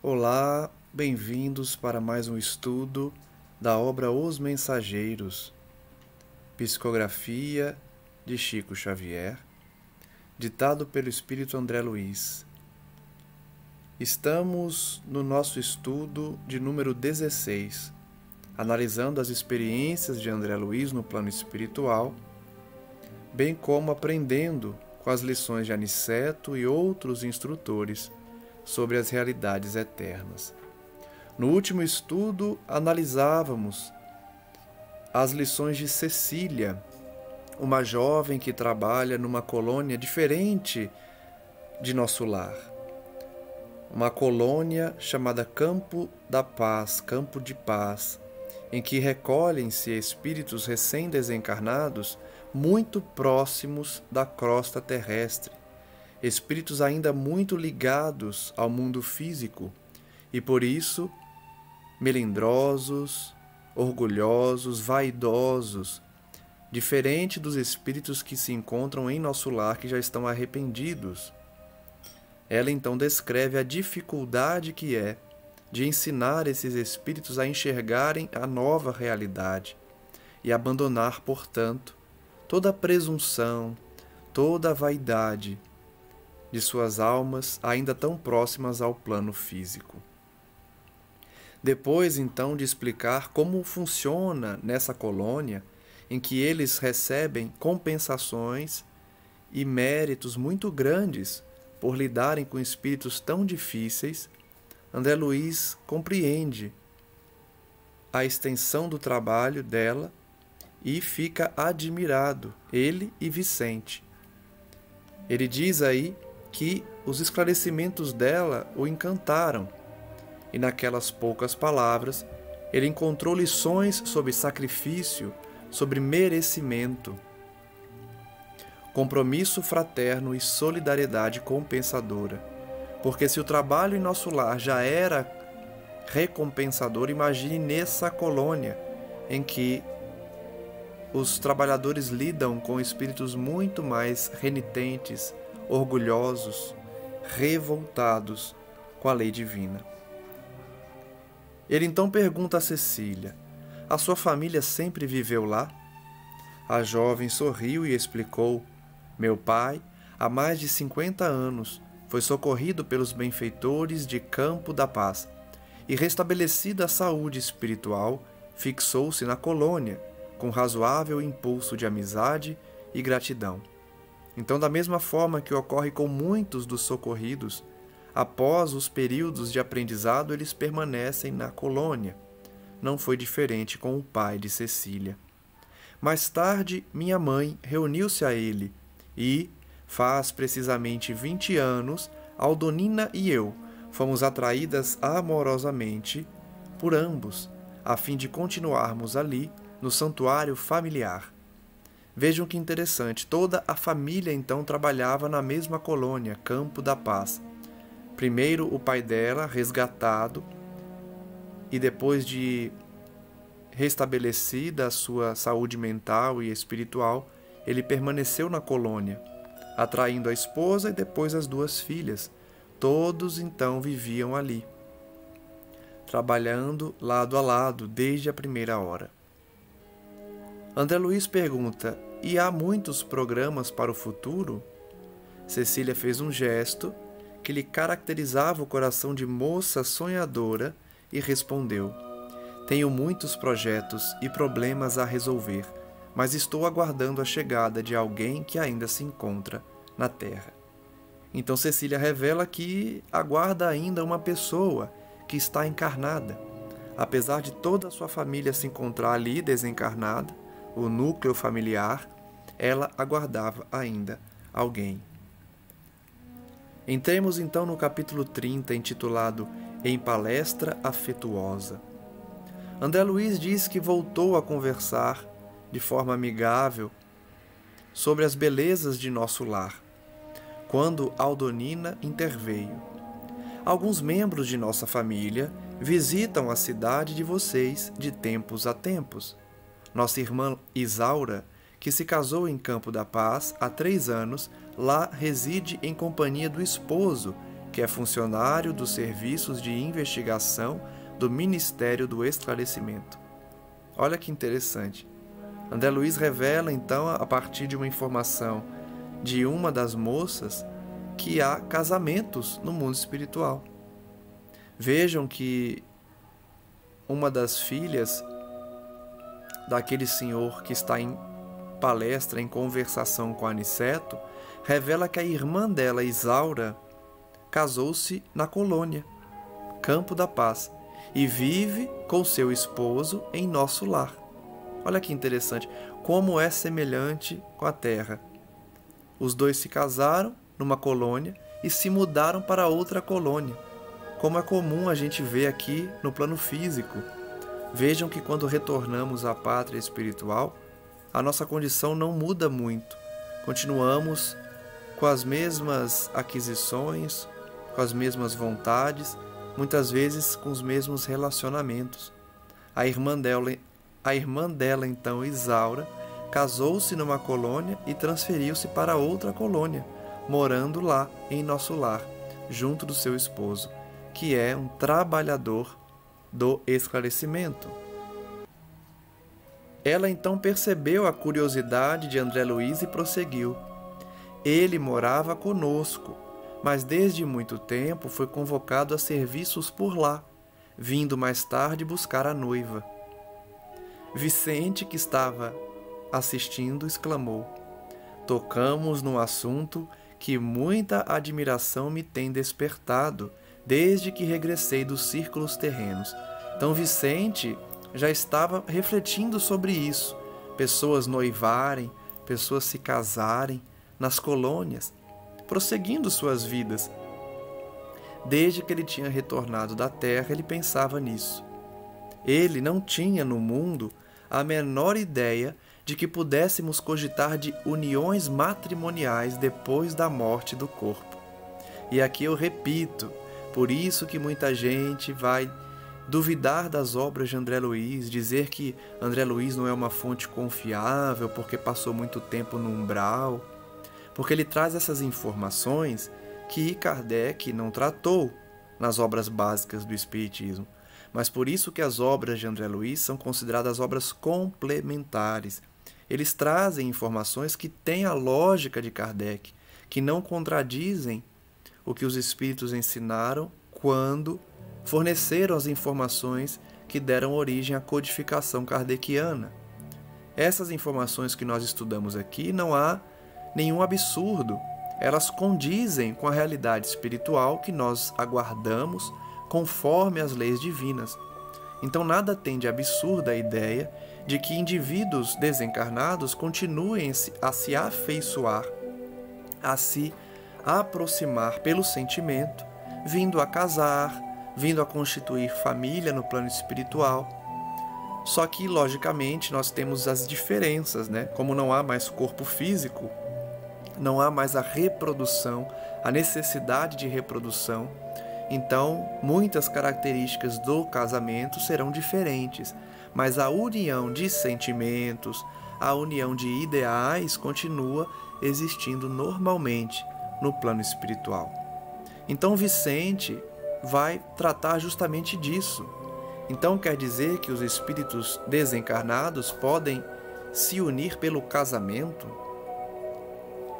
Olá, bem-vindos para mais um estudo da obra Os Mensageiros, psicografia de Chico Xavier, ditado pelo Espírito André Luiz. Estamos no nosso estudo de número 16, analisando as experiências de André Luiz no plano espiritual, bem como aprendendo com as lições de Aniceto e outros instrutores sobre as realidades eternas. No último estudo, analisávamos as lições de Cecília, uma jovem que trabalha numa colônia diferente de nosso lar. Uma colônia chamada Campo da Paz, Campo de Paz, em que recolhem-se espíritos recém-desencarnados muito próximos da crosta terrestre, espíritos ainda muito ligados ao mundo físico e, por isso, melindrosos, orgulhosos, vaidosos, diferente dos espíritos que se encontram em nosso lar, que já estão arrependidos. Ela então descreve a dificuldade que é de ensinar esses espíritos a enxergarem a nova realidade e abandonar, portanto, toda a presunção, toda a vaidade de suas almas ainda tão próximas ao plano físico. Depois, então, de explicar como funciona nessa colônia, em que eles recebem compensações e méritos muito grandes por lidarem com espíritos tão difíceis, André Luiz compreende a extensão do trabalho dela e fica admirado, ele e Vicente. Ele diz aí que os esclarecimentos dela o encantaram, e naquelas poucas palavras ele encontrou lições sobre sacrifício, sobre merecimento, compromisso fraterno e solidariedade compensadora. Porque se o trabalho em nosso lar já era recompensador, imagine nessa colônia em que os trabalhadores lidam com espíritos muito mais renitentes, orgulhosos, revoltados com a lei divina. Ele então pergunta a Cecília: a sua família sempre viveu lá? A jovem sorriu e explicou: meu pai, há mais de 50 anos, foi socorrido pelos benfeitores de Campo da Paz e, restabelecida a saúde espiritual, fixou-se na colônia com razoável impulso de amizade e gratidão. Então, da mesma forma que ocorre com muitos dos socorridos, após os períodos de aprendizado, eles permanecem na colônia. Não foi diferente com o pai de Cecília. Mais tarde, minha mãe reuniu-se a ele e, faz precisamente 20 anos, Aldonina e eu fomos atraídas amorosamente por ambos, a fim de continuarmos ali no santuário familiar. Vejam que interessante, toda a família então trabalhava na mesma colônia, Campo da Paz. Primeiro o pai dela, resgatado, e depois de restabelecida a sua saúde mental e espiritual, ele permaneceu na colônia, atraindo a esposa e depois as duas filhas. Todos então viviam ali, trabalhando lado a lado desde a primeira hora. André Luiz pergunta: e há muitos programas para o futuro? Cecília fez um gesto que lhe caracterizava o coração de moça sonhadora e respondeu: tenho muitos projetos e problemas a resolver, mas estou aguardando a chegada de alguém que ainda se encontra na Terra. Então Cecília revela que aguarda ainda uma pessoa que está encarnada. Apesar de toda a sua família se encontrar ali desencarnada, o núcleo familiar, ela aguardava ainda alguém. Entremos então no capítulo 30, intitulado Em Palestra Afetuosa. André Luiz diz que voltou a conversar de forma amigável sobre as belezas de nosso lar, quando Aldonina interveio. Alguns membros de nossa família visitam a cidade de vocês de tempos a tempos. Nossa irmã Isaura, que se casou em Campo da Paz há 3 anos, lá reside em companhia do esposo que é funcionário dos serviços de investigação do Ministério do Esclarecimento. Olha que interessante. André Luiz revela, então, a partir de uma informação de uma das moças, que há casamentos no mundo espiritual. Vejam que uma das filhas daquele senhor que está em palestra, em conversação com Aniceto, revela que a irmã dela, Isaura, casou-se na colônia, Campo da Paz, e vive com seu esposo em nosso lar. Olha que interessante, como é semelhante com a Terra. Os dois se casaram numa colônia e se mudaram para outra colônia, como é comum a gente ver aqui no plano físico. Vejam que quando retornamos à pátria espiritual, a nossa condição não muda muito. Continuamos com as mesmas aquisições, com as mesmas vontades, muitas vezes com os mesmos relacionamentos. A irmã dela, então, Isaura, casou-se numa colônia e transferiu-se para outra colônia, morando lá em nosso lar, junto do seu esposo, que é um trabalhador do esclarecimento. Ela então percebeu a curiosidade de André Luiz e prosseguiu. Ele morava conosco, mas desde muito tempo foi convocado a serviços por lá, vindo mais tarde buscar a noiva. Vicente, que estava assistindo, exclamou: tocamos num assunto que muita admiração me tem despertado desde que regressei dos círculos terrenos. Então Vicente já estava refletindo sobre isso. Pessoas noivarem, pessoas se casarem nas colônias, prosseguindo suas vidas. Desde que ele tinha retornado da terra, ele pensava nisso. Ele não tinha no mundo a menor ideia de que pudéssemos cogitar de uniões matrimoniais depois da morte do corpo. E aqui eu repito, por isso que muita gente vai duvidar das obras de André Luiz, dizer que André Luiz não é uma fonte confiável porque passou muito tempo no umbral, porque ele traz essas informações que Kardec não tratou nas obras básicas do Espiritismo. Mas por isso que as obras de André Luiz são consideradas obras complementares. Eles trazem informações que têm a lógica de Kardec, que não contradizem o que os espíritos ensinaram quando forneceram as informações que deram origem à codificação kardeciana. Essas informações que nós estudamos aqui, não há nenhum absurdo. Elas condizem com a realidade espiritual que nós aguardamos conforme as leis divinas. Então nada tem de absurda a ideia de que indivíduos desencarnados continuem a se afeiçoar, a se aproximar pelo sentimento, vindo a casar, vindo a constituir família no plano espiritual. Só que, logicamente, nós temos as diferenças, né? Como não há mais corpo físico, não há mais a reprodução, a necessidade de reprodução. Então, muitas características do casamento serão diferentes, mas a união de sentimentos, a união de ideais continua existindo normalmente no plano espiritual. Então, Vicente vai tratar justamente disso. Então, quer dizer que os espíritos desencarnados podem se unir pelo casamento?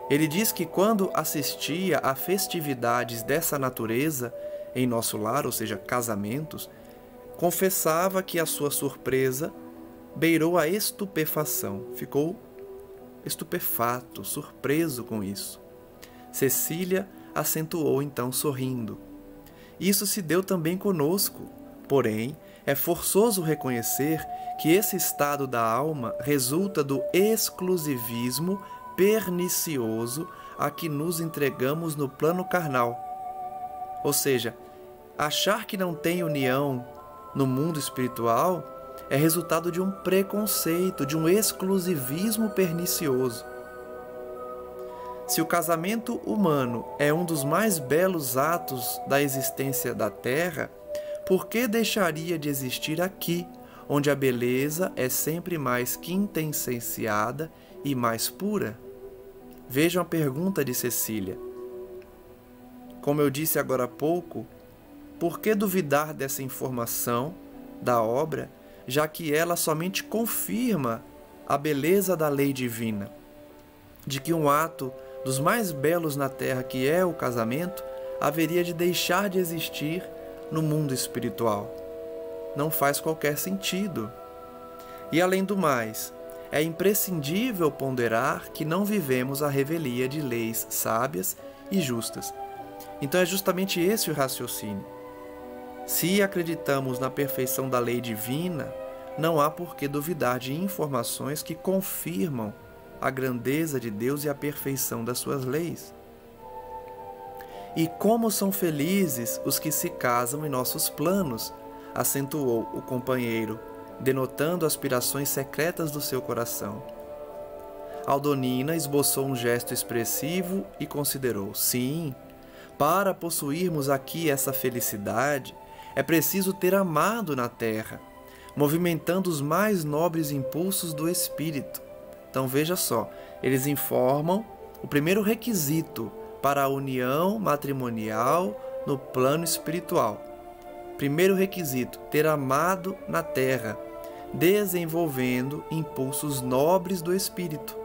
Ele diz que quando assistia a festividades dessa natureza em nosso lar, ou seja, casamentos, confessava que a sua surpresa beirou a estupefação. Ficou estupefato, surpreso com isso. Cecília acentuou então sorrindo. Isso se deu também conosco, porém, é forçoso reconhecer que esse estado da alma resulta do exclusivismo pernicioso a que nos entregamos no plano carnal. Ou seja, achar que não tem união no mundo espiritual é resultado de um preconceito, de um exclusivismo pernicioso. Se o casamento humano é um dos mais belos atos da existência da Terra, por que deixaria de existir aqui, onde a beleza é sempre mais quintessenciada e mais pura? Vejam a pergunta de Cecília. Como eu disse agora há pouco, por que duvidar dessa informação da obra, já que ela somente confirma a beleza da lei divina, de que um ato dos mais belos na terra, que é o casamento, haveria de deixar de existir no mundo espiritual? Não faz qualquer sentido. E além do mais, é imprescindível ponderar que não vivemos a revelia de leis sábias e justas. Então é justamente esse o raciocínio. Se acreditamos na perfeição da lei divina, não há por que duvidar de informações que confirmam a grandeza de Deus e a perfeição das suas leis. E como são felizes os que se casam em nossos planos, acentuou o companheiro, denotando aspirações secretas do seu coração. Aldonina esboçou um gesto expressivo e considerou: sim, para possuirmos aqui essa felicidade, é preciso ter amado na terra, movimentando os mais nobres impulsos do espírito. Então veja só, eles informam o primeiro requisito para a união matrimonial no plano espiritual. Primeiro requisito, ter amado na terra, desenvolvendo impulsos nobres do espírito.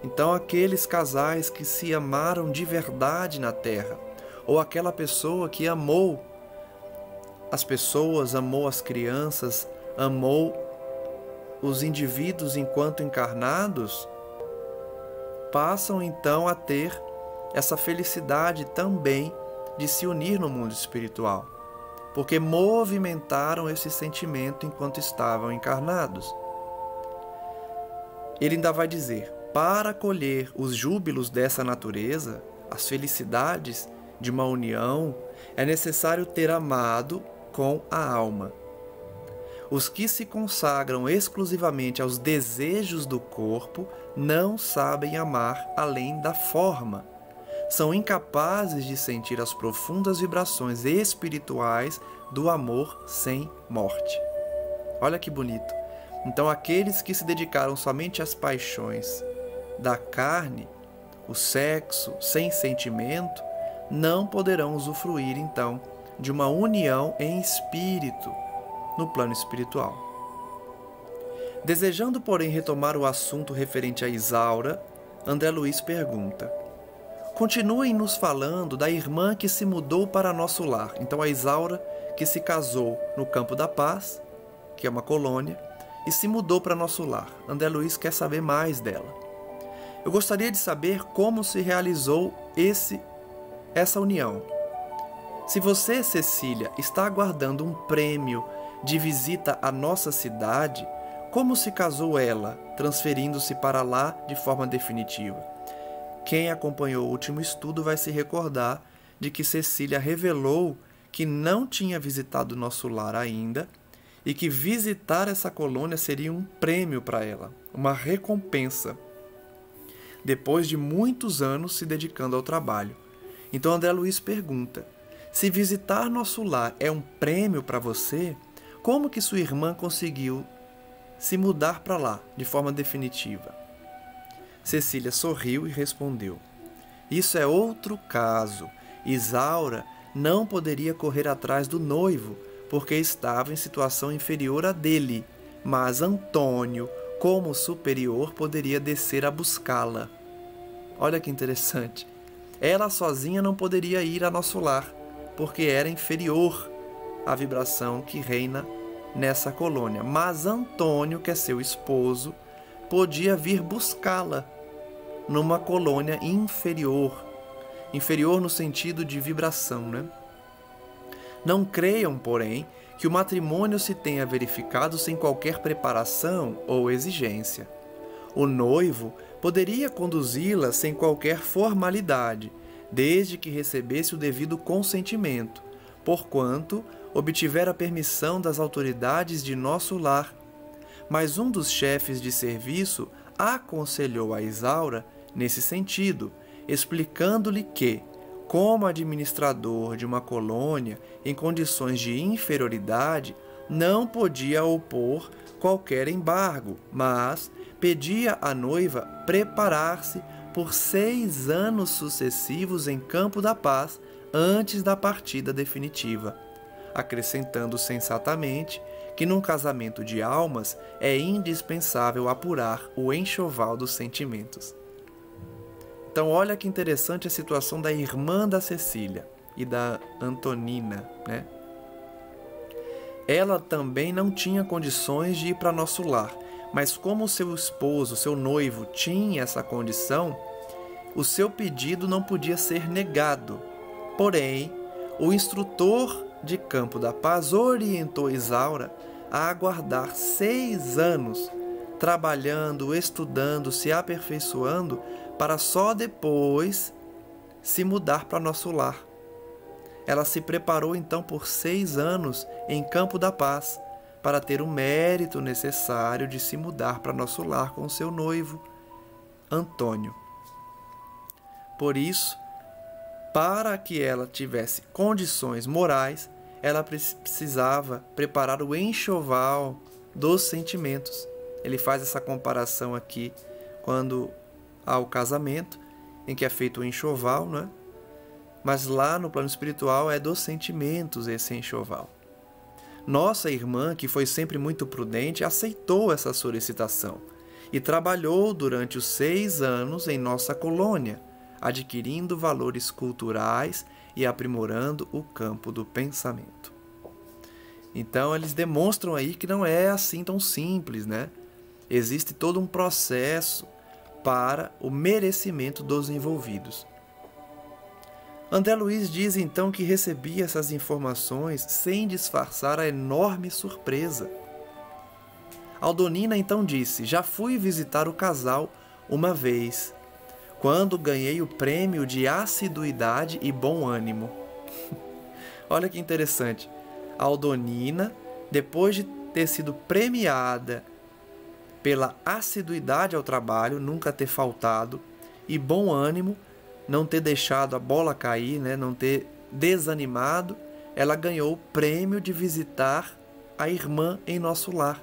Então aqueles casais que se amaram de verdade na terra, ou aquela pessoa que amou as pessoas, amou as crianças, amou os indivíduos enquanto encarnados, passam então a ter essa felicidade também de se unir no mundo espiritual, porque movimentaram esse sentimento enquanto estavam encarnados. Ele ainda vai dizer: para colher os júbilos dessa natureza, as felicidades de uma união, é necessário ter amado com a alma. Os que se consagram exclusivamente aos desejos do corpo não sabem amar além da forma. São incapazes de sentir as profundas vibrações espirituais do amor sem morte. Olha que bonito. Então, aqueles que se dedicaram somente às paixões da carne, o sexo sem sentimento, não poderão usufruir, então, de uma união em espírito no plano espiritual. Desejando, porém, retomar o assunto referente a Isaura, André Luiz pergunta: continuem nos falando da irmã que se mudou para nosso lar. Então, a Isaura, que se casou no Campo da Paz, que é uma colônia, e se mudou para nosso lar. André Luiz quer saber mais dela. Eu gostaria de saber como se realizou essa união. Se você, Cecília, está aguardando um prêmio de visita à nossa cidade, como se casou ela, transferindo-se para lá de forma definitiva? Quem acompanhou o último estudo vai se recordar de que Cecília revelou que não tinha visitado nosso lar ainda e que visitar essa colônia seria um prêmio para ela, uma recompensa, depois de muitos anos se dedicando ao trabalho. Então André Luiz pergunta: se visitar nosso lar é um prêmio para você, como que sua irmã conseguiu se mudar para lá de forma definitiva? Cecília sorriu e respondeu: isso é outro caso. Isaura não poderia correr atrás do noivo, porque estava em situação inferior à dele, mas Antônio, como superior, poderia descer a buscá-la. Olha que interessante. Ela sozinha não poderia ir a nosso lar, porque era inferior à vibração que reina nessa colônia. Mas Antônio, que é seu esposo, podia vir buscá-la numa colônia inferior. Inferior no sentido de vibração, né? Não creiam, porém, que o matrimônio se tenha verificado sem qualquer preparação ou exigência. O noivo poderia conduzi-la sem qualquer formalidade, desde que recebesse o devido consentimento, porquanto obtivera a permissão das autoridades de nosso lar. Mas um dos chefes de serviço aconselhou a Isaura nesse sentido, explicando-lhe que, como administrador de uma colônia em condições de inferioridade, não podia opor qualquer embargo, mas pedia à noiva preparar-se por 6 anos sucessivos em Campo da Paz antes da partida definitiva, acrescentando sensatamente que num casamento de almas é indispensável apurar o enxoval dos sentimentos. Então olha que interessante a situação da irmã da Cecília e da Antonina, né? Ela também não tinha condições de ir para nosso lar, mas como seu esposo, seu noivo, tinha essa condição, o seu pedido não podia ser negado. Porém, o instrutor de Campo da Paz orientou Isaura a aguardar 6 anos, trabalhando, estudando, se aperfeiçoando, para só depois se mudar para nosso lar. Ela se preparou então por 6 anos em Campo da Paz, para ter o mérito necessário de se mudar para nosso lar com seu noivo, Antônio. Por isso, para que ela tivesse condições morais, ela precisava preparar o enxoval dos sentimentos. Ele faz essa comparação aqui quando há o casamento, em que é feito o enxoval, né? Mas lá no plano espiritual é dos sentimentos esse enxoval. Nossa irmã, que foi sempre muito prudente, aceitou essa solicitação e trabalhou durante os 6 anos em nossa colônia, adquirindo valores culturais e aprimorando o campo do pensamento. Então eles demonstram aí que não é assim tão simples, né? Existe todo um processo para o merecimento dos envolvidos. André Luiz diz então que recebia essas informações sem disfarçar a enorme surpresa. Aldonina então disse: já fui visitar o casal uma vez, quando ganhei o prêmio de assiduidade e bom ânimo. Olha que interessante. Aldonina, depois de ter sido premiada pela assiduidade ao trabalho, nunca ter faltado, e bom ânimo, não ter deixado a bola cair, né? Não ter desanimado, ela ganhou o prêmio de visitar a irmã em nosso lar.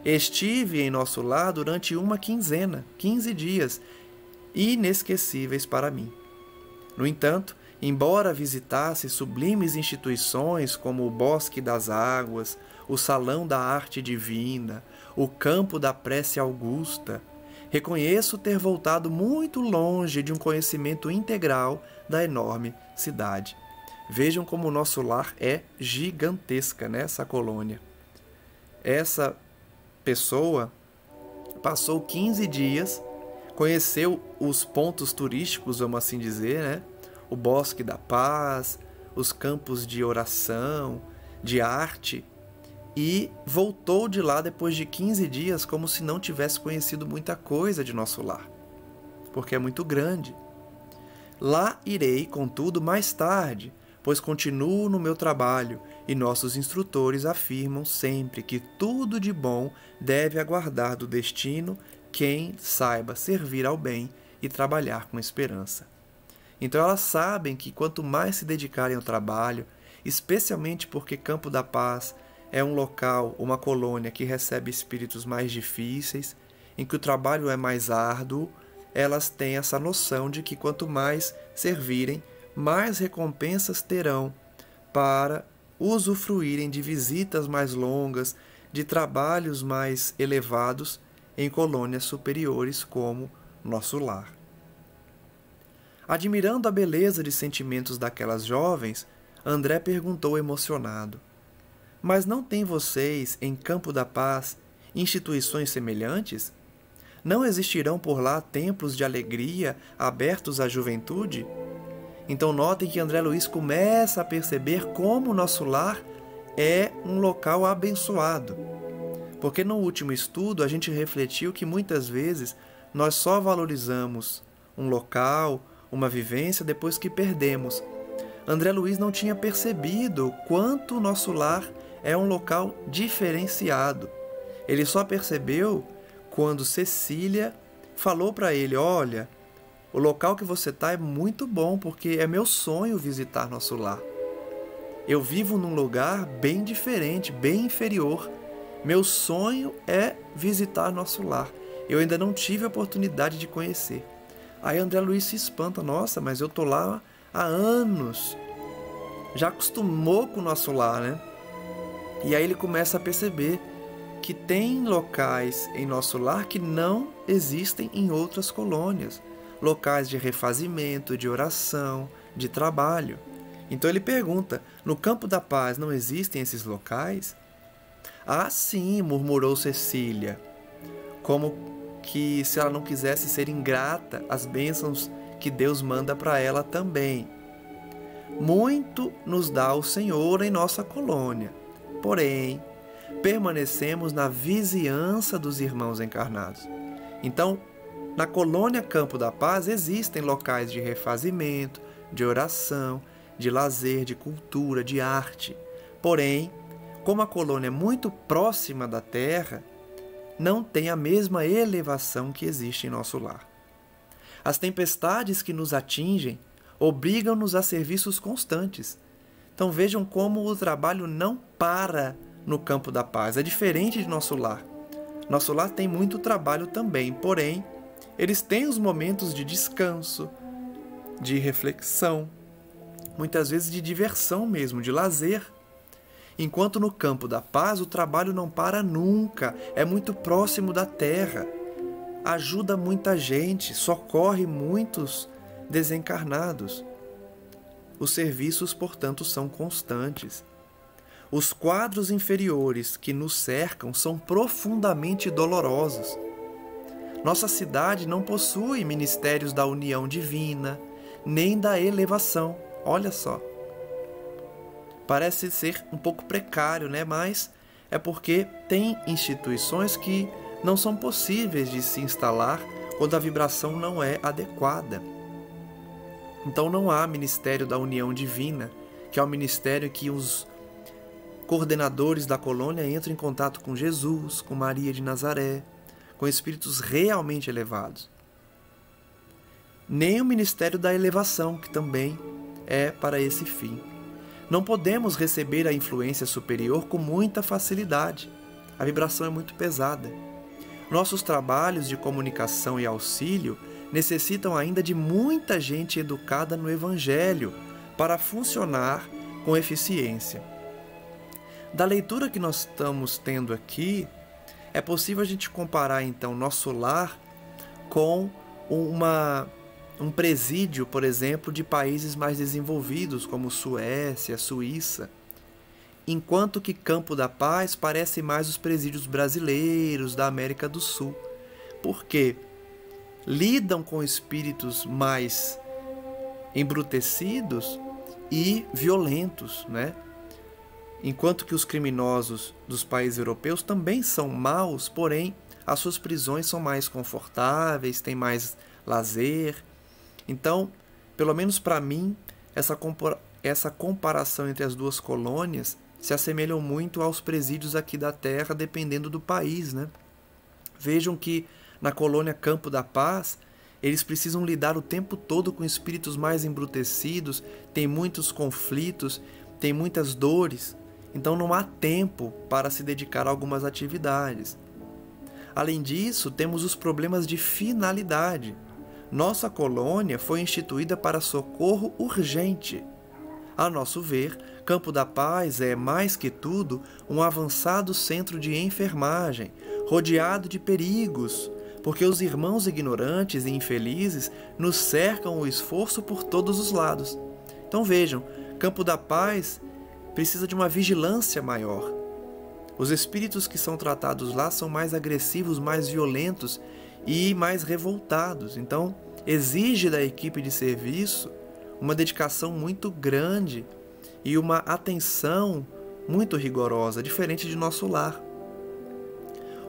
Estive em nosso lar durante uma quinzena, 15 dias, inesquecíveis para mim. No entanto, embora visitasse sublimes instituições como o Bosque das Águas, o Salão da Arte Divina, o Campo da Prece Augusta, reconheço ter voltado muito longe de um conhecimento integral da enorme cidade. Vejam como o nosso lar é gigantesca, né? Essa colônia. Essa pessoa passou 15 dias, conheceu os pontos turísticos, vamos assim dizer, né? O Bosque da Paz, os campos de oração, de arte, e voltou de lá depois de 15 dias como se não tivesse conhecido muita coisa de nosso lar, porque é muito grande. Lá irei, contudo, mais tarde, pois continuo no meu trabalho e nossos instrutores afirmam sempre que tudo de bom deve aguardar do destino quem saiba servir ao bem e trabalhar com esperança. Então elas sabem que quanto mais se dedicarem ao trabalho, especialmente porque Campo da Paz é um local, uma colônia que recebe espíritos mais difíceis, em que o trabalho é mais árduo, elas têm essa noção de que quanto mais servirem, mais recompensas terão para usufruírem de visitas mais longas, de trabalhos mais elevados em colônias superiores como nosso lar. Admirando a beleza de sentimentos daquelas jovens, André perguntou emocionado: mas não têm vocês, em Campo da Paz, instituições semelhantes? Não existirão por lá templos de alegria abertos à juventude? Então notem que André Luiz começa a perceber como o nosso lar é um local abençoado. Porque no último estudo a gente refletiu que muitas vezes nós só valorizamos um local, uma vivência depois que perdemos. André Luiz não tinha percebido quanto o nosso lar é um local diferenciado. Ele só percebeu quando Cecília falou para ele: olha, o local que você está é muito bom, porque é meu sonho visitar nosso lar. Eu vivo num lugar bem diferente, bem inferior. Meu sonho é visitar nosso lar. Eu ainda não tive a oportunidade de conhecer. Aí André Luiz se espanta: nossa, mas eu estou lá há anos, já acostumou com o nosso lar, né? E aí ele começa a perceber que tem locais em nosso lar que não existem em outras colônias. Locais de refazimento, de oração, de trabalho. Então ele pergunta, no Campo da Paz não existem esses locais? Ah, sim, murmurou Cecília, como que se ela não quisesse ser ingrata às bênçãos que Deus manda para ela também. Muito nos dá o Senhor em nossa colônia, porém, permanecemos na vizinhança dos irmãos encarnados. Então, na colônia Campo da Paz existem locais de refazimento, de oração, de lazer, de cultura, de arte. Porém, como a colônia é muito próxima da Terra, não tem a mesma elevação que existe em nosso lar. As tempestades que nos atingem obrigam-nos a serviços constantes. Então vejam como o trabalho não para no Campo da Paz. É diferente de nosso lar. Nosso lar tem muito trabalho também, porém, eles têm os momentos de descanso, de reflexão, muitas vezes de diversão mesmo, de lazer. Enquanto no Campo da Paz o trabalho não para nunca, é muito próximo da terra, ajuda muita gente, socorre muitos desencarnados. Os serviços, portanto, são constantes. Os quadros inferiores que nos cercam são profundamente dolorosos. Nossa cidade não possui ministérios da união divina, nem da elevação. Olha só. Parece ser um pouco precário, né? Mas é porque tem instituições que não são possíveis de se instalar quando a vibração não é adequada. Então não há ministério da união divina, que é o ministério que os coordenadores da colônia entram em contato com Jesus, com Maria de Nazaré, com espíritos realmente elevados. Nem o ministério da elevação, que também é para esse fim. Não podemos receber a influência superior com muita facilidade. A vibração é muito pesada. Nossos trabalhos de comunicação e auxílio necessitam ainda de muita gente educada no Evangelho para funcionar com eficiência. Da leitura que nós estamos tendo aqui, é possível a gente comparar então nosso lar com um presídio, por exemplo, de países mais desenvolvidos, como Suécia, Suíça, enquanto que Campo da Paz parece mais os presídios brasileiros da América do Sul. Por quê? Lidam com espíritos mais embrutecidos e violentos, né? Enquanto que os criminosos dos países europeus também são maus, porém as suas prisões são mais confortáveis, têm mais lazer. Então, pelo menos para mim, essa comparação entre as duas colônias se assemelham muito aos presídios aqui da Terra, dependendo do país, né? Vejam que na colônia Campo da Paz, eles precisam lidar o tempo todo com espíritos mais embrutecidos, tem muitos conflitos, tem muitas dores, então não há tempo para se dedicar a algumas atividades. Além disso, temos os problemas de finalidade. Nossa colônia foi instituída para socorro urgente. A nosso ver, Campo da Paz é, mais que tudo, um avançado centro de enfermagem, rodeado de perigos, porque os irmãos ignorantes e infelizes nos cercam o esforço por todos os lados. Então vejam, Campo da Paz precisa de uma vigilância maior. Os espíritos que são tratados lá são mais agressivos, mais violentos e mais revoltados. Então, exige da equipe de serviço uma dedicação muito grande e uma atenção muito rigorosa, diferente de nosso lar.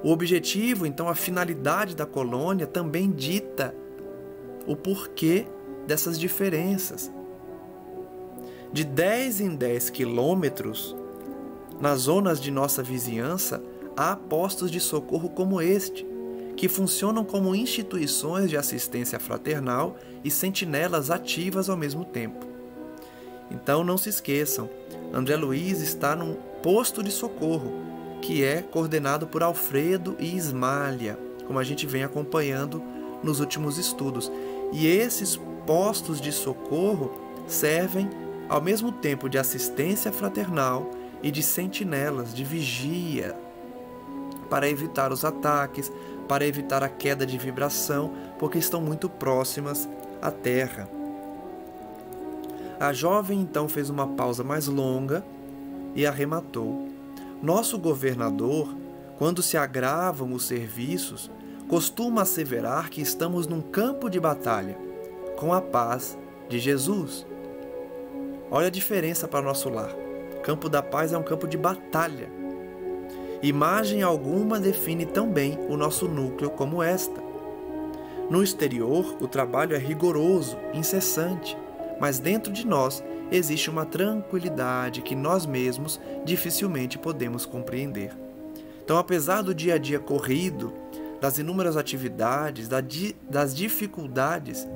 O objetivo, então, a finalidade da colônia também dita o porquê dessas diferenças. De 10 em 10 quilômetros, nas zonas de nossa vizinhança, há postos de socorro como este, que funcionam como instituições de assistência fraternal e sentinelas ativas ao mesmo tempo. Então não se esqueçam, André Luiz está num posto de socorro, que é coordenado por Alfredo e Ismália, como a gente vem acompanhando nos últimos estudos. E esses postos de socorro servem ao mesmo tempo de assistência fraternal e de sentinelas, de vigia, para evitar os ataques, para evitar a queda de vibração, porque estão muito próximas à Terra. A jovem então fez uma pausa mais longa e arrematou: nosso governador, quando se agravam os serviços, costuma asseverar que estamos num campo de batalha, com a paz de Jesus. Olha a diferença para nosso lar. Campo da paz é um campo de batalha. Imagem alguma define tão bem o nosso núcleo como esta. No exterior, o trabalho é rigoroso, incessante, mas dentro de nós existe uma tranquilidade que nós mesmos dificilmente podemos compreender. Então, apesar do dia a dia corrido, das inúmeras atividades, das dificuldades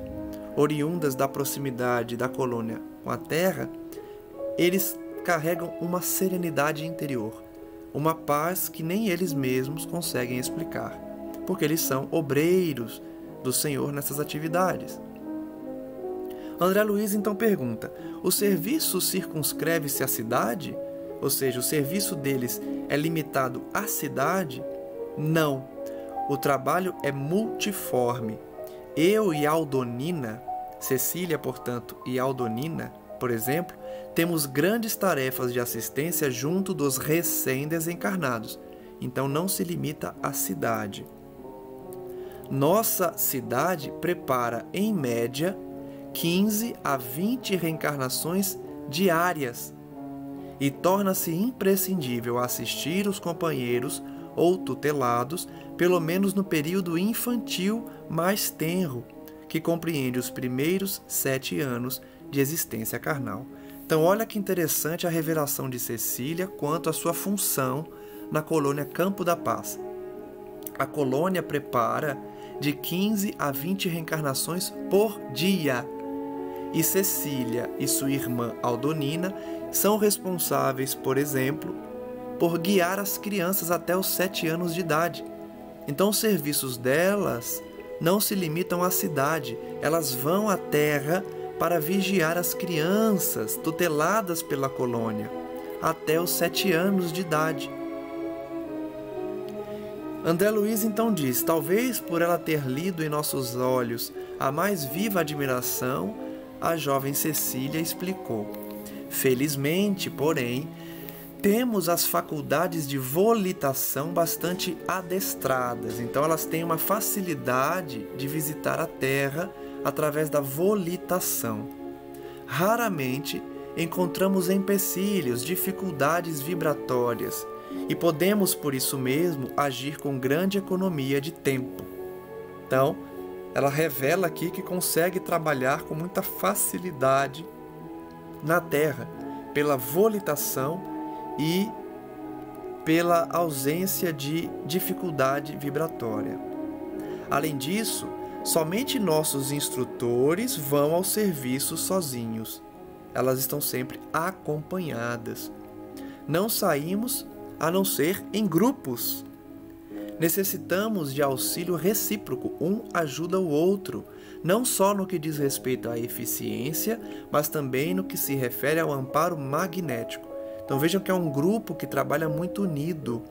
oriundas da proximidade da colônia com a Terra, eles carregam uma serenidade interior, uma paz que nem eles mesmos conseguem explicar, porque eles são obreiros do Senhor nessas atividades. André Luiz então pergunta: o serviço circunscreve-se à cidade? Ou seja, o serviço deles é limitado à cidade? Não. O trabalho é multiforme. Eu e Aldonina, Cecília, portanto, e Aldonina, por exemplo, temos grandes tarefas de assistência junto dos recém-desencarnados. Então não se limita à cidade. Nossa cidade prepara, em média, 15 a 20 reencarnações diárias e torna-se imprescindível assistir os companheiros ou tutelados, pelo menos no período infantil mais tenro, que compreende os primeiros 7 anos de existência carnal. Então, olha que interessante a revelação de Cecília quanto à sua função na colônia Campo da Paz. A colônia prepara de 15 a 20 reencarnações por dia. E Cecília e sua irmã Aldonina são responsáveis, por exemplo, por guiar as crianças até os 7 anos de idade. Então, os serviços delas não se limitam à cidade, elas vão à terra para vigiar as crianças tuteladas pela colônia até os 7 anos de idade. André Luiz então diz: talvez por ela ter lido em nossos olhos a mais viva admiração, a jovem Cecília explicou: felizmente, porém, temos as faculdades de volitação bastante adestradas. Então elas têm uma facilidade de visitar a Terra através da volitação. Raramente encontramos empecilhos, dificuldades vibratórias, e podemos, por isso mesmo, agir com grande economia de tempo. Então, ela revela aqui que consegue trabalhar com muita facilidade na Terra, pela volitação e pela ausência de dificuldade vibratória. Além disso, somente nossos instrutores vão ao serviço sozinhos. Elas estão sempre acompanhadas. Não saímos a não ser em grupos. Necessitamos de auxílio recíproco, um ajuda o outro, não só no que diz respeito à eficiência, mas também no que se refere ao amparo magnético. Então vejam que é um grupo que trabalha muito unido.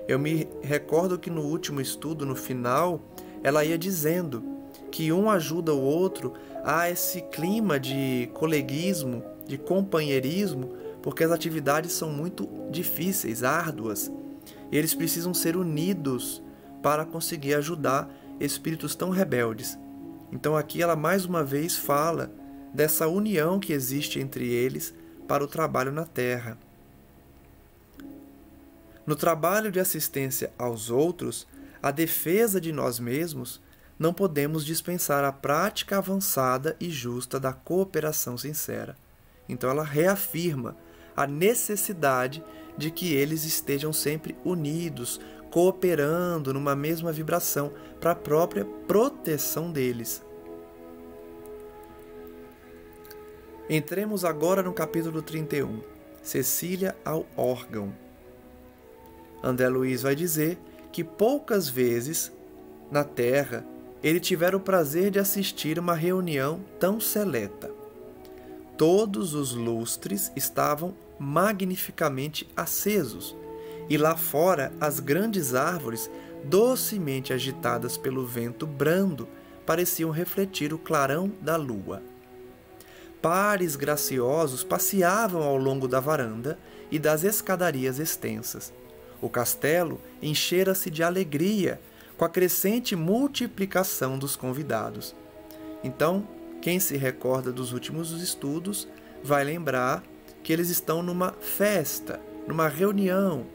Eu me recordo que no último estudo, no final, ela ia dizendo que um ajuda o outro, há esse clima de coleguismo, de companheirismo, porque as atividades são muito difíceis, árduas. E eles precisam ser unidos para conseguir ajudar espíritos tão rebeldes. Então aqui ela mais uma vez fala dessa união que existe entre eles para o trabalho na Terra. No trabalho de assistência aos outros, a defesa de nós mesmos, não podemos dispensar a prática avançada e justa da cooperação sincera. Então ela reafirma a necessidade de que eles estejam sempre unidos, cooperando numa mesma vibração para a própria proteção deles. Entremos agora no capítulo 31, Cecília ao órgão. André Luiz vai dizer que poucas vezes na Terra ele tivera o prazer de assistir uma reunião tão seleta. Todos os lustres estavam magnificamente acesos, e lá fora as grandes árvores, docemente agitadas pelo vento brando, pareciam refletir o clarão da lua. Pares graciosos passeavam ao longo da varanda e das escadarias extensas. O castelo enchera-se de alegria com a crescente multiplicação dos convidados. Então, quem se recorda dos últimos estudos vai lembrar que eles estão numa festa, numa reunião.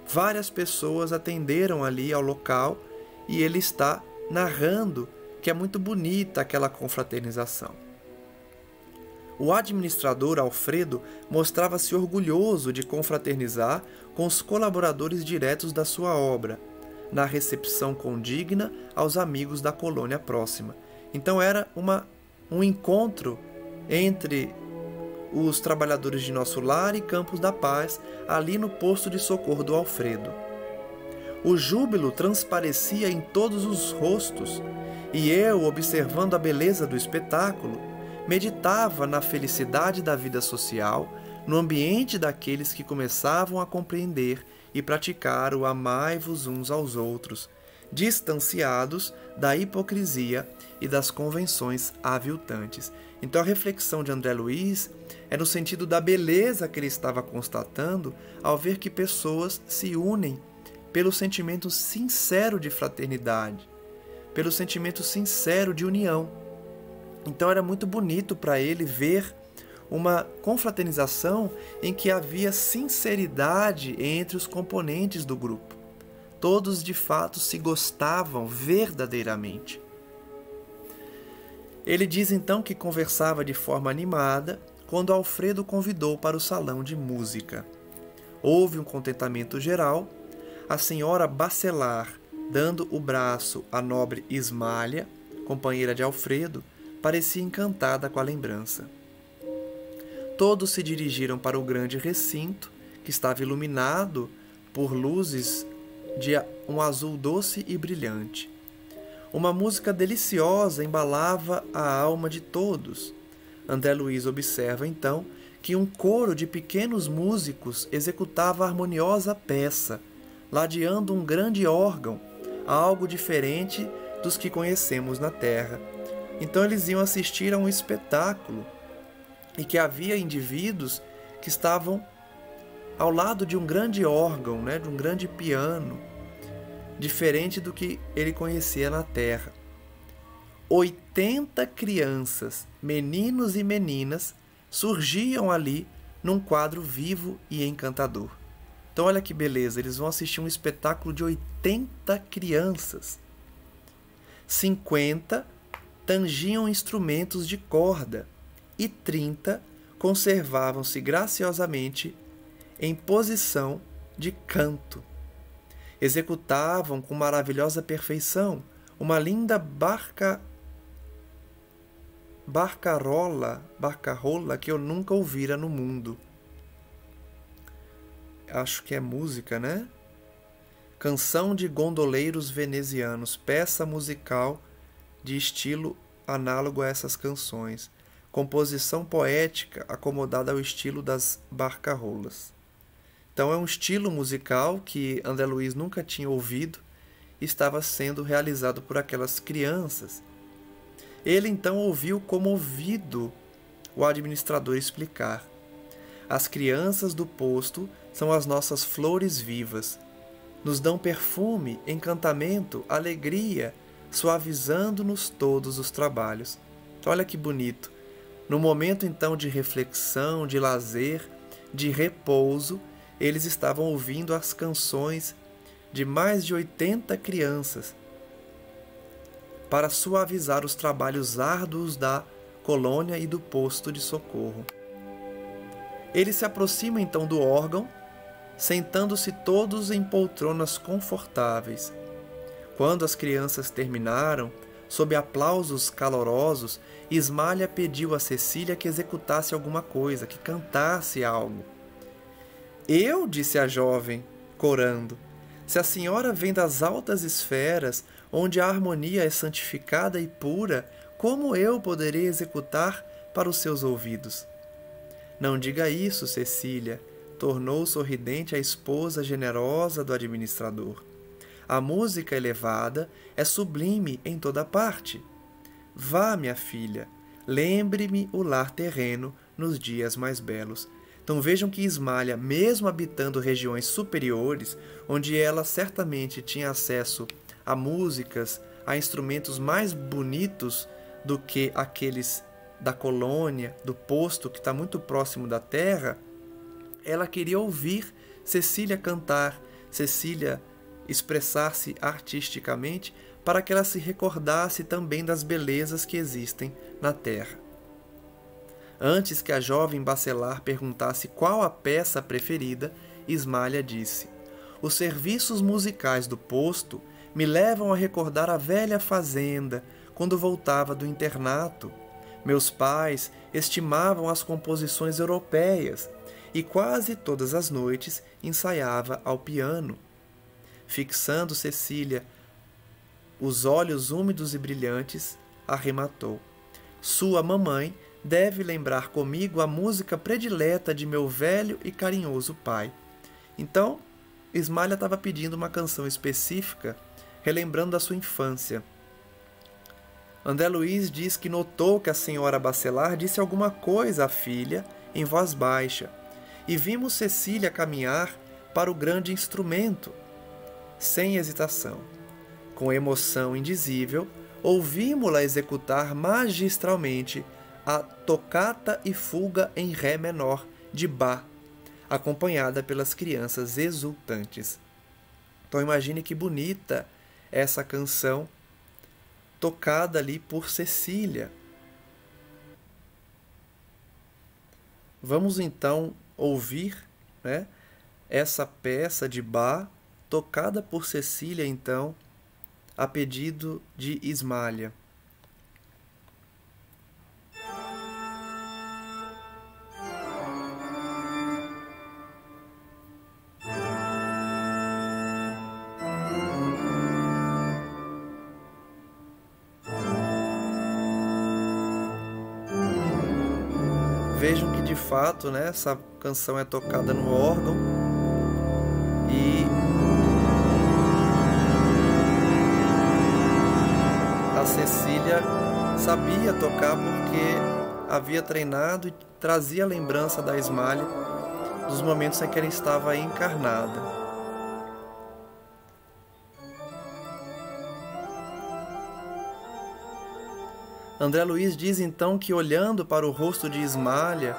Várias pessoas atenderam ali ao local e ele está narrando que é muito bonita aquela confraternização. O administrador Alfredo mostrava-se orgulhoso de confraternizar com os colaboradores diretos da sua obra, na recepção condigna aos amigos da colônia próxima. Então era um encontro entre os trabalhadores de Nosso Lar e Campos da Paz, ali no posto de socorro do Alfredo. O júbilo transparecia em todos os rostos, e eu, observando a beleza do espetáculo, meditava na felicidade da vida social, no ambiente daqueles que começavam a compreender e praticar o amai-vos uns aos outros, distanciados da hipocrisia e das convenções aviltantes. Então a reflexão de André Luiz é no sentido da beleza que ele estava constatando ao ver que pessoas se unem pelo sentimento sincero de fraternidade, pelo sentimento sincero de união. Então era muito bonito para ele ver uma confraternização em que havia sinceridade entre os componentes do grupo. Todos de fato se gostavam verdadeiramente. Ele diz então que conversava de forma animada quando Alfredo convidou para o salão de música. Houve um contentamento geral. A senhora Bacelar, dando o braço à nobre Ismália, companheira de Alfredo, parecia encantada com a lembrança. Todos se dirigiram para o grande recinto, que estava iluminado por luzes de um azul doce e brilhante. Uma música deliciosa embalava a alma de todos. André Luiz observa, então, que um coro de pequenos músicos executava a harmoniosa peça, ladeando um grande órgão, algo diferente dos que conhecemos na Terra. Então eles iam assistir a um espetáculo e que havia indivíduos que estavam ao lado de um grande órgão, de um grande piano, diferente do que ele conhecia na Terra. 80 crianças, meninos e meninas, surgiam ali num quadro vivo e encantador. Então olha que beleza, eles vão assistir um espetáculo de 80 crianças. 50 tangiam instrumentos de corda e 30 conservavam-se graciosamente em posição de canto. Executavam com maravilhosa perfeição uma linda barcarola que eu nunca ouvira no mundo. Acho que é música, né? Canção de gondoleiros venezianos, peça musical de estilo análogo a essas canções, composição poética acomodada ao estilo das barcarolas. Então é um estilo musical que André Luiz nunca tinha ouvido e estava sendo realizado por aquelas crianças. Ele então ouviu comovido o administrador explicar: as crianças do posto são as nossas flores vivas, nos dão perfume, encantamento, alegria, suavizando-nos todos os trabalhos. Olha que bonito. No momento então de reflexão, de lazer, de repouso, eles estavam ouvindo as canções de mais de 80 crianças para suavizar os trabalhos árduos da colônia e do posto de socorro. Ele se aproxima então do órgão, sentando-se todos em poltronas confortáveis. Quando as crianças terminaram, sob aplausos calorosos, Ismália pediu a Cecília que executasse alguma coisa, que cantasse algo. Eu, disse a jovem, corando, se a senhora vem das altas esferas, onde a harmonia é santificada e pura, como eu poderei executar para os seus ouvidos. Não diga isso, Cecília, tornou sorridente a esposa generosa do administrador. A música elevada é sublime em toda parte. Vá, minha filha, lembre-me o lar terreno nos dias mais belos. Então vejam que Ismália, mesmo habitando regiões superiores, onde ela certamente tinha acesso a músicas, a instrumentos mais bonitos do que aqueles da colônia, do posto que está muito próximo da terra, ela queria ouvir Cecília cantar, Cecília expressar-se artisticamente, para que ela se recordasse também das belezas que existem na terra. Antes que a jovem Bacelar perguntasse qual a peça preferida, Ismália disse: os serviços musicais do posto me levam a recordar a velha fazenda, quando voltava do internato. Meus pais estimavam as composições europeias e quase todas as noites ensaiava ao piano. Fixando Cecília os olhos úmidos e brilhantes, arrematou: sua mamãe deve lembrar comigo a música predileta de meu velho e carinhoso pai. Então, Ismália estava pedindo uma canção específica, relembrando a sua infância. André Luiz diz que notou que a senhora Bacelar disse alguma coisa à filha em voz baixa, e vimos Cecília caminhar para o grande instrumento, sem hesitação. Com emoção indizível, ouvimos-la executar magistralmente a Tocata e Fuga em Ré menor de Bach, acompanhada pelas crianças exultantes. Então imagine que bonita essa canção tocada ali por Cecília. Vamos então ouvir, né, essa peça de Bach tocada por Cecília, então, a pedido de Ismália. Vejam que de fato, né, essa canção é tocada no órgão e a Cecília sabia tocar porque havia treinado e trazia a lembrança da Ismália dos momentos em que ela estava encarnada. André Luiz diz então que, olhando para o rosto de Ismália,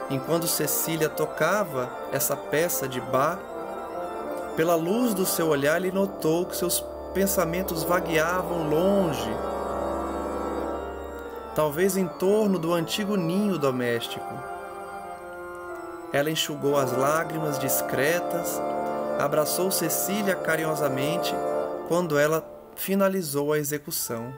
enquanto Cecília tocava essa peça de Bach, pela luz do seu olhar ele notou que seus pensamentos vagueavam longe, talvez em torno do antigo ninho doméstico. Ela enxugou as lágrimas discretas, abraçou Cecília carinhosamente quando ela finalizou a execução.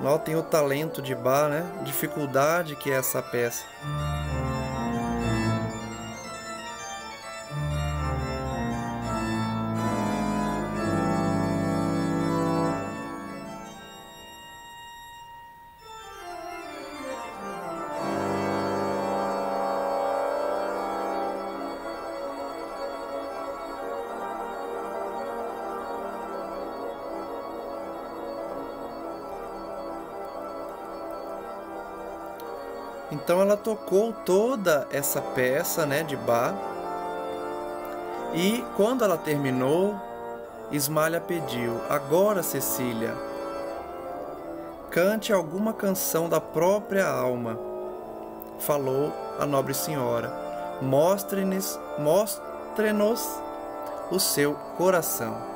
Notem o talento de Bach, né? Dificuldade que é essa peça. Então ela tocou toda essa peça, né, de Bach, e quando ela terminou, Ismália pediu: agora, Cecília, cante alguma canção da própria alma. Falou a nobre senhora: mostre-nos o seu coração.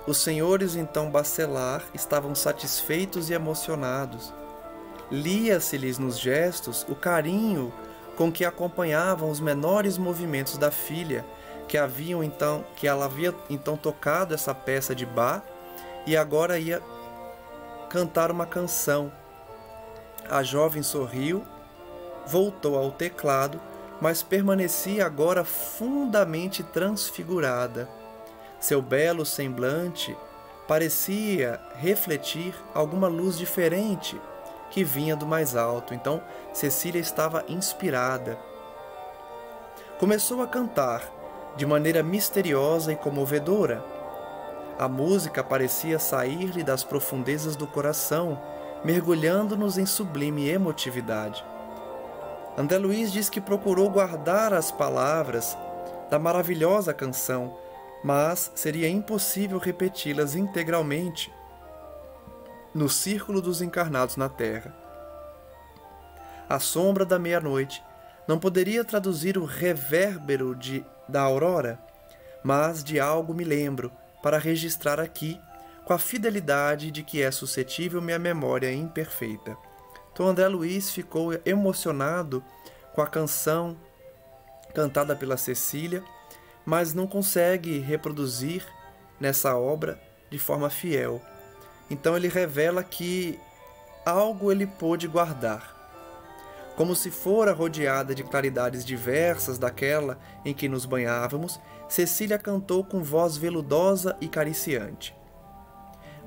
Os senhores então Bacelar estavam satisfeitos e emocionados. Lia-se-lhes nos gestos o carinho com que acompanhavam os menores movimentos da filha, que ela havia então tocado essa peça de Bach e agora ia cantar uma canção. A jovem sorriu, voltou ao teclado, mas permanecia agora fundamente transfigurada. Seu belo semblante parecia refletir alguma luz diferente que vinha do mais alto. Então, Cecília estava inspirada. Começou a cantar de maneira misteriosa e comovedora. A música parecia sair-lhe das profundezas do coração, mergulhando-nos em sublime emotividade. André Luiz diz que procurou guardar as palavras da maravilhosa canção, mas seria impossível repeti-las integralmente no círculo dos encarnados na Terra. A sombra da meia-noite não poderia traduzir o revérbero da aurora, mas de algo me lembro para registrar aqui, com a fidelidade de que é suscetível minha memória imperfeita. Então André Luiz ficou emocionado com a canção cantada pela Cecília, mas não consegue reproduzir nessa obra de forma fiel. Então ele revela que algo ele pôde guardar. Como se fora rodeada de claridades diversas daquela em que nos banhávamos, Cecília cantou com voz veludosa e cariciante.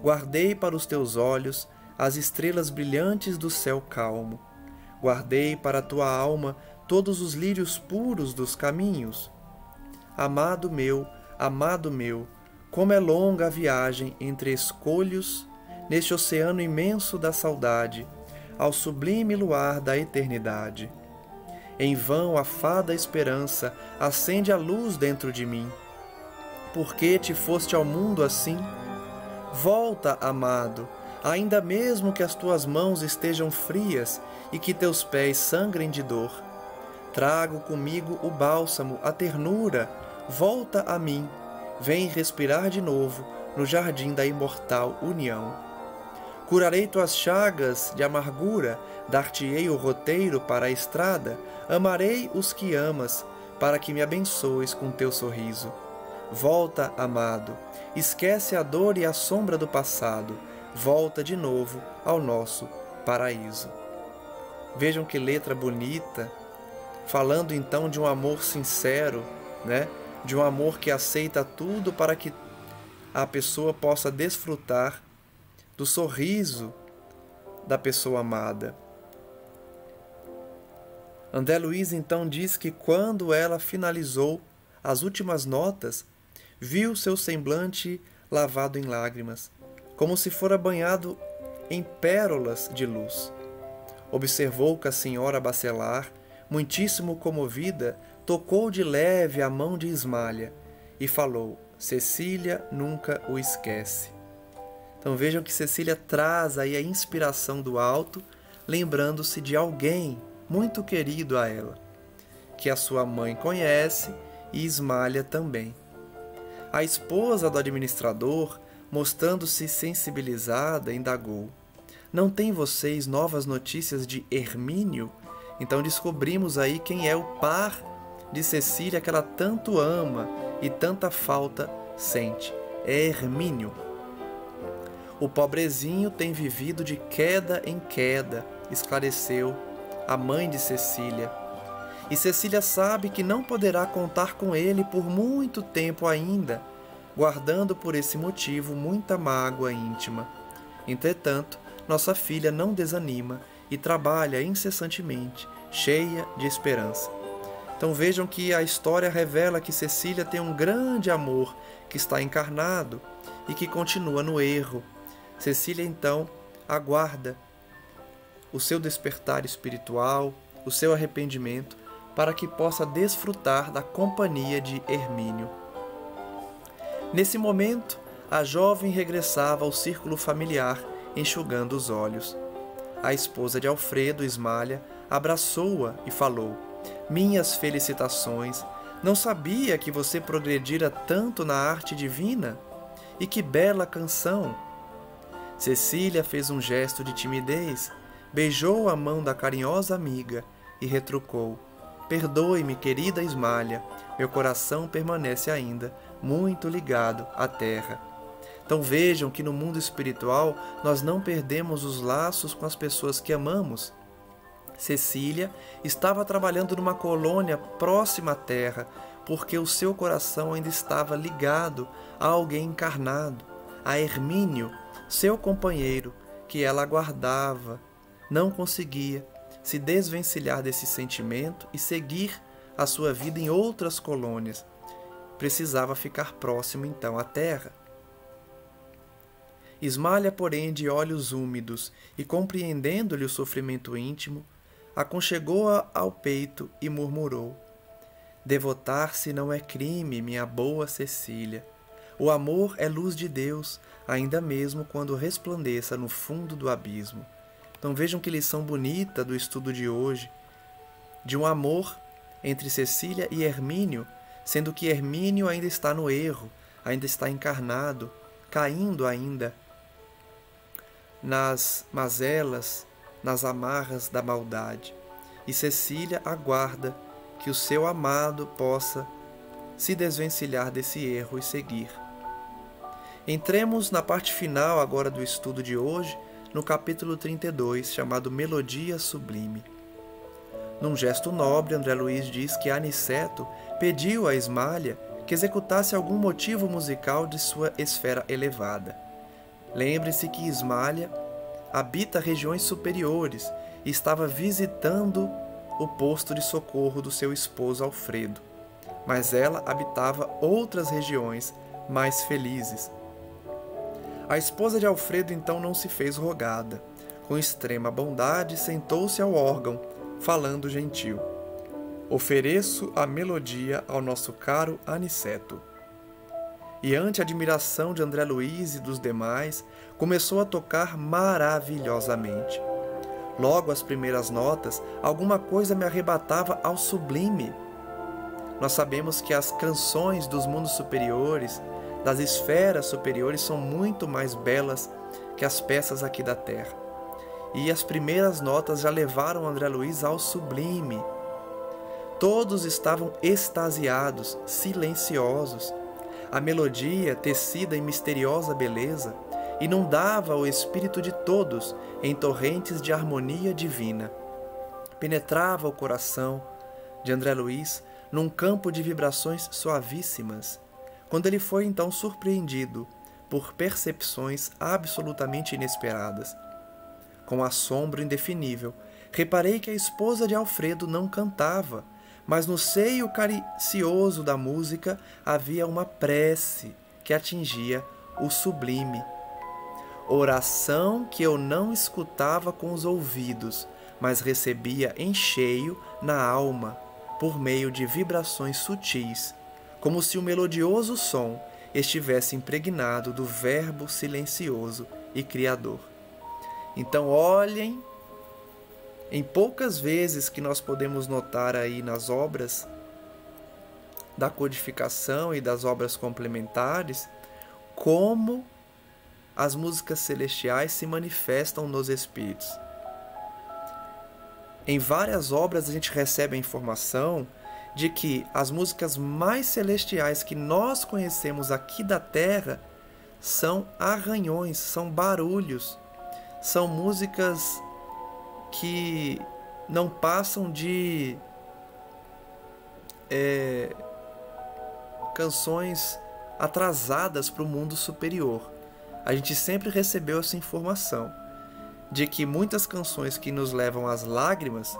Guardei para os teus olhos as estrelas brilhantes do céu calmo. Guardei para a tua alma todos os lírios puros dos caminhos. Amado meu, como é longa a viagem entre escolhos neste oceano imenso da saudade, ao sublime luar da eternidade. Em vão a fada esperança acende a luz dentro de mim. Por que te foste ao mundo assim? Volta, amado, ainda mesmo que as tuas mãos estejam frias e que teus pés sangrem de dor. Trago comigo o bálsamo, a ternura. Volta a mim, vem respirar de novo no jardim da imortal união. Curarei tuas chagas de amargura, dar-te-ei o roteiro para a estrada, amarei os que amas, para que me abençoes com teu sorriso. Volta, amado, esquece a dor e a sombra do passado, volta de novo ao nosso paraíso. Vejam que letra bonita, falando então de um amor sincero, né? De um amor que aceita tudo para que a pessoa possa desfrutar do sorriso da pessoa amada. André Luiz então diz que quando ela finalizou as últimas notas, viu seu semblante lavado em lágrimas, como se fora banhado em pérolas de luz. Observou que a senhora Bacelar, muitíssimo comovida, tocou de leve a mão de Ismália e falou: Cecília nunca o esquece. Então vejam que Cecília traz aí a inspiração do alto, lembrando-se de alguém muito querido a ela, que a sua mãe conhece e Ismália também. A esposa do administrador, mostrando-se sensibilizada, indagou: não têm vocês novas notícias de Hermínio? Então descobrimos aí quem é o par de Cecília que ela tanto ama e tanta falta sente. É Hermínio. O pobrezinho tem vivido de queda em queda, esclareceu a mãe de Cecília. E Cecília sabe que não poderá contar com ele por muito tempo ainda, guardando por esse motivo muita mágoa íntima. Entretanto, nossa filha não desanima e trabalha incessantemente, cheia de esperança. Então vejam que a história revela que Cecília tem um grande amor que está encarnado e que continua no erro. Cecília então aguarda o seu despertar espiritual, o seu arrependimento, para que possa desfrutar da companhia de Hermínio. Nesse momento, a jovem regressava ao círculo familiar, enxugando os olhos. A esposa de Alfredo, Ismália, abraçou-a e falou: minhas felicitações, não sabia que você progredira tanto na arte divina? E que bela canção! Cecília fez um gesto de timidez, beijou a mão da carinhosa amiga e retrucou: perdoe-me, querida Ismália, meu coração permanece ainda muito ligado à terra. Então vejam que no mundo espiritual nós não perdemos os laços com as pessoas que amamos. Cecília estava trabalhando numa colônia próxima à terra, porque o seu coração ainda estava ligado a alguém encarnado, a Hermínio, seu companheiro, que ela aguardava. Não conseguia se desvencilhar desse sentimento e seguir a sua vida em outras colônias. Precisava ficar próximo então à terra. Ismália, porém, de olhos úmidos e compreendendo-lhe o sofrimento íntimo, aconchegou-a ao peito e murmurou: devotar-se não é crime, minha boa Cecília. O amor é luz de Deus, ainda mesmo quando resplandeça no fundo do abismo. Então vejam que lição bonita do estudo de hoje, de um amor entre Cecília e Hermínio, sendo que Hermínio ainda está no erro, ainda está encarnado, caindo ainda nas mazelas, nas amarras da maldade. E Cecília aguarda que o seu amado possa se desvencilhar desse erro e seguir. Entremos na parte final agora do estudo de hoje, no capítulo 32, chamado Melodia Sublime. Num gesto nobre, André Luiz diz que Aniceto pediu a Ismália que executasse algum motivo musical de sua esfera elevada. Lembre-se que Ismália habita regiões superiores e estava visitando o posto de socorro do seu esposo Alfredo, mas ela habitava outras regiões mais felizes. A esposa de Alfredo então não se fez rogada. Com extrema bondade, sentou-se ao órgão, falando gentil: ofereço a melodia ao nosso caro Aniceto. E ante a admiração de André Luiz e dos demais, começou a tocar maravilhosamente. Logo as primeiras notas, alguma coisa me arrebatava ao sublime. Nós sabemos que as canções dos mundos superiores, das esferas superiores, são muito mais belas que as peças aqui da Terra. E as primeiras notas já levaram André Luiz ao sublime. Todos estavam extasiados, silenciosos. A melodia, tecida em misteriosa beleza, inundava o espírito de todos em torrentes de harmonia divina. Penetrava o coração de André Luiz num campo de vibrações suavíssimas, quando ele foi então surpreendido por percepções absolutamente inesperadas. Com assombro indefinível, reparei que a esposa de Alfredo não cantava, mas no seio caricioso da música havia uma prece que atingia o sublime. Oração que eu não escutava com os ouvidos, mas recebia em cheio na alma, por meio de vibrações sutis, como se o melodioso som estivesse impregnado do Verbo silencioso e criador. Então olhem, em poucas vezes que nós podemos notar aí nas obras da codificação e das obras complementares, como as músicas celestiais se manifestam nos espíritos. Em várias obras a gente recebe a informação de que as músicas mais celestiais que nós conhecemos aqui da Terra são arranhões, são barulhos, são músicas que não passam de canções atrasadas para o mundo superior. A gente sempre recebeu essa informação de que muitas canções que nos levam às lágrimas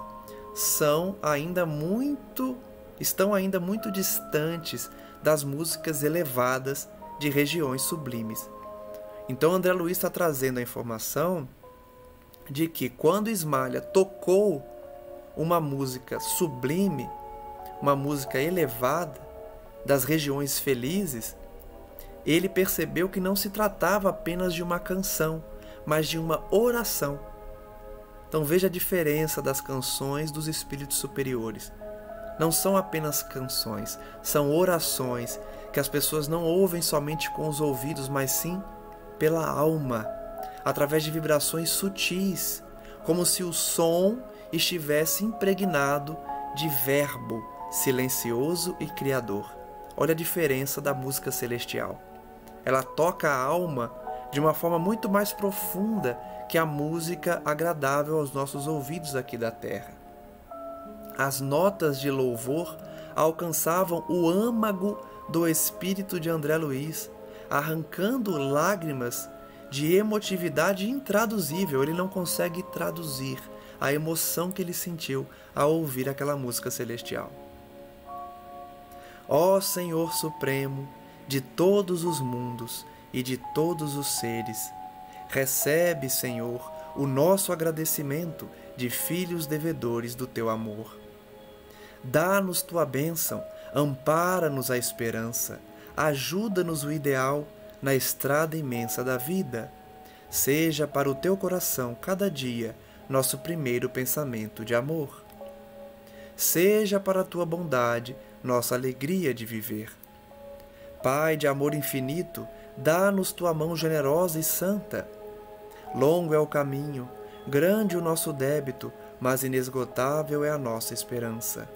estão ainda muito distantes das músicas elevadas de regiões sublimes. Então André Luiz está trazendo a informação de que quando Ismália tocou uma música sublime, uma música elevada das regiões felizes, ele percebeu que não se tratava apenas de uma canção, mas de uma oração. Então veja a diferença das canções dos espíritos superiores. não são apenas canções, são orações que as pessoas não ouvem somente com os ouvidos, mas sim pela alma, através de vibrações sutis, como se o som estivesse impregnado de verbo silencioso e criador. Olha a diferença da música celestial. Ela toca a alma de uma forma muito mais profunda que a música agradável aos nossos ouvidos aqui da terra. As notas de louvor alcançavam o âmago do espírito de André Luiz, arrancando lágrimas de emotividade intraduzível. Ele não consegue traduzir a emoção que ele sentiu ao ouvir aquela música celestial. Ó Senhor Supremo de todos os mundos e de todos os seres, recebe, Senhor, o nosso agradecimento de filhos devedores do teu amor. Dá-nos tua bênção, ampara-nos a esperança, ajuda-nos o ideal na estrada imensa da vida. Seja para o teu coração, cada dia, nosso primeiro pensamento de amor. Seja para a tua bondade, nossa alegria de viver. Pai de amor infinito, dá-nos tua mão generosa e santa. Longo é o caminho, grande o nosso débito, mas inesgotável é a nossa esperança.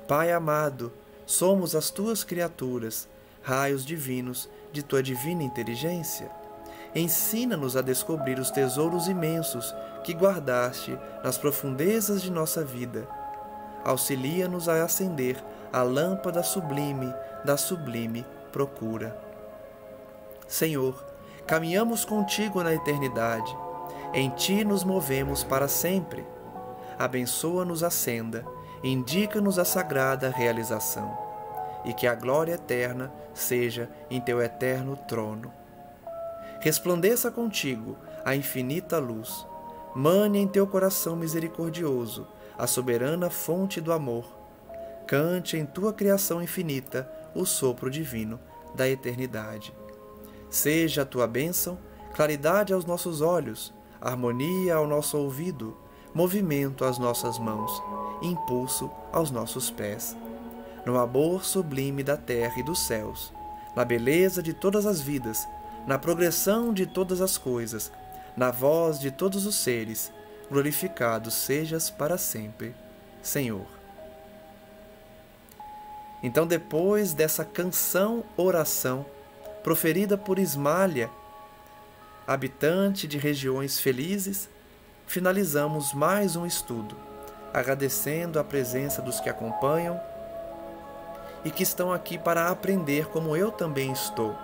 Pai amado, somos as tuas criaturas, raios divinos de tua divina inteligência. Ensina-nos a descobrir os tesouros imensos que guardaste nas profundezas de nossa vida. Auxilia-nos a acender a lâmpada sublime da sublime procura. Senhor, caminhamos contigo na eternidade. Em ti nos movemos para sempre. Abençoa-nos a senda, indica-nos a sagrada realização, e que a glória eterna seja em teu eterno trono. Resplandeça contigo a infinita luz. Mane em teu coração misericordioso a soberana fonte do amor. Cante em tua criação infinita o sopro divino da eternidade. Seja a tua bênção, claridade aos nossos olhos, harmonia ao nosso ouvido, movimento às nossas mãos, impulso aos nossos pés. No amor sublime da terra e dos céus, na beleza de todas as vidas, na progressão de todas as coisas, na voz de todos os seres, glorificado sejas para sempre, Senhor. Então, depois dessa canção-oração, proferida por Ismália, habitante de regiões felizes, finalizamos mais um estudo, agradecendo a presença dos que acompanham e que estão aqui para aprender como eu também estou,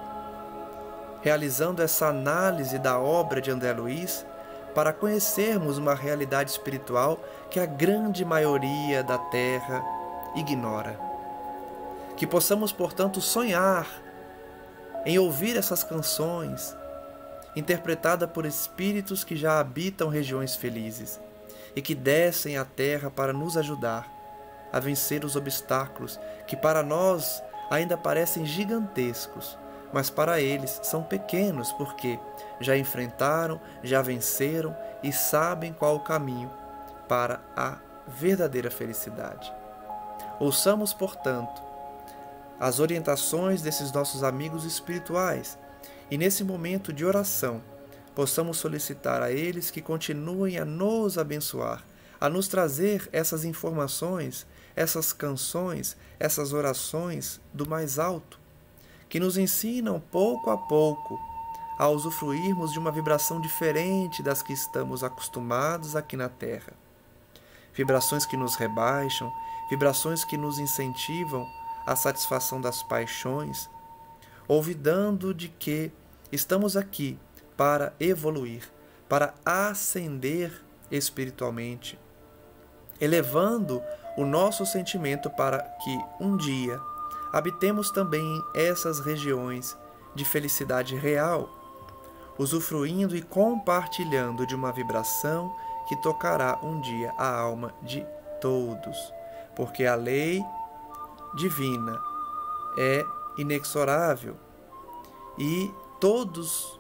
realizando essa análise da obra de André Luiz para conhecermos uma realidade espiritual que a grande maioria da Terra ignora. Que possamos, portanto, sonhar em ouvir essas canções, interpretadas por espíritos que já habitam regiões felizes e que descem à terra para nos ajudar a vencer os obstáculos que para nós ainda parecem gigantescos, mas para eles são pequenos porque já enfrentaram, já venceram e sabem qual o caminho para a verdadeira felicidade. Ouçamos, portanto, as orientações desses nossos amigos espirituais e nesse momento de oração possamos solicitar a eles que continuem a nos abençoar, a nos trazer essas informações, essas canções, essas orações do mais alto, que nos ensinam pouco a pouco a usufruirmos de uma vibração diferente das que estamos acostumados aqui na Terra. Vibrações que nos rebaixam, vibrações que nos incentivam à satisfação das paixões, olvidando de que estamos aqui para evoluir, para ascender espiritualmente, elevando o nosso sentimento para que um dia habitemos também essas regiões de felicidade real, usufruindo e compartilhando de uma vibração que tocará um dia a alma de todos, porque a lei divina é inexorável e todos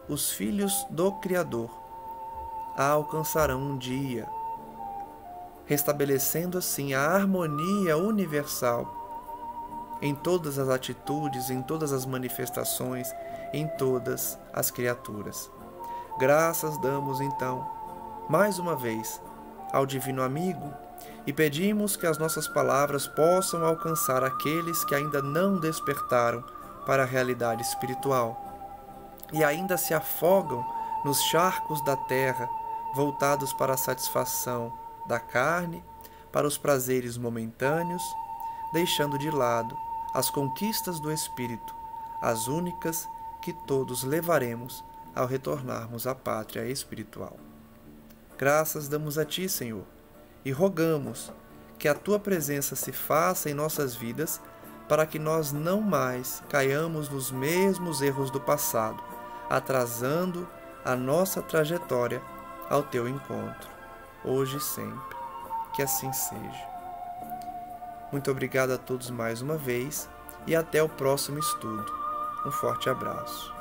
os filhos do Criador a alcançarão um dia, restabelecendo assim a harmonia universal em todas as atitudes, em todas as manifestações, em todas as criaturas. Graças damos então, mais uma vez, ao Divino Amigo e pedimos que as nossas palavras possam alcançar aqueles que ainda não despertaram para a realidade espiritual e ainda se afogam nos charcos da terra, voltados para a satisfação da carne, para os prazeres momentâneos, deixando de lado as conquistas do Espírito, as únicas que todos levaremos ao retornarmos à pátria espiritual. Graças damos a Ti, Senhor, e rogamos que a Tua presença se faça em nossas vidas para que nós não mais caiamos nos mesmos erros do passado, atrasando a nossa trajetória ao Teu encontro, hoje e sempre. Que assim seja. Muito obrigado a todos mais uma vez e até o próximo estudo. Um forte abraço.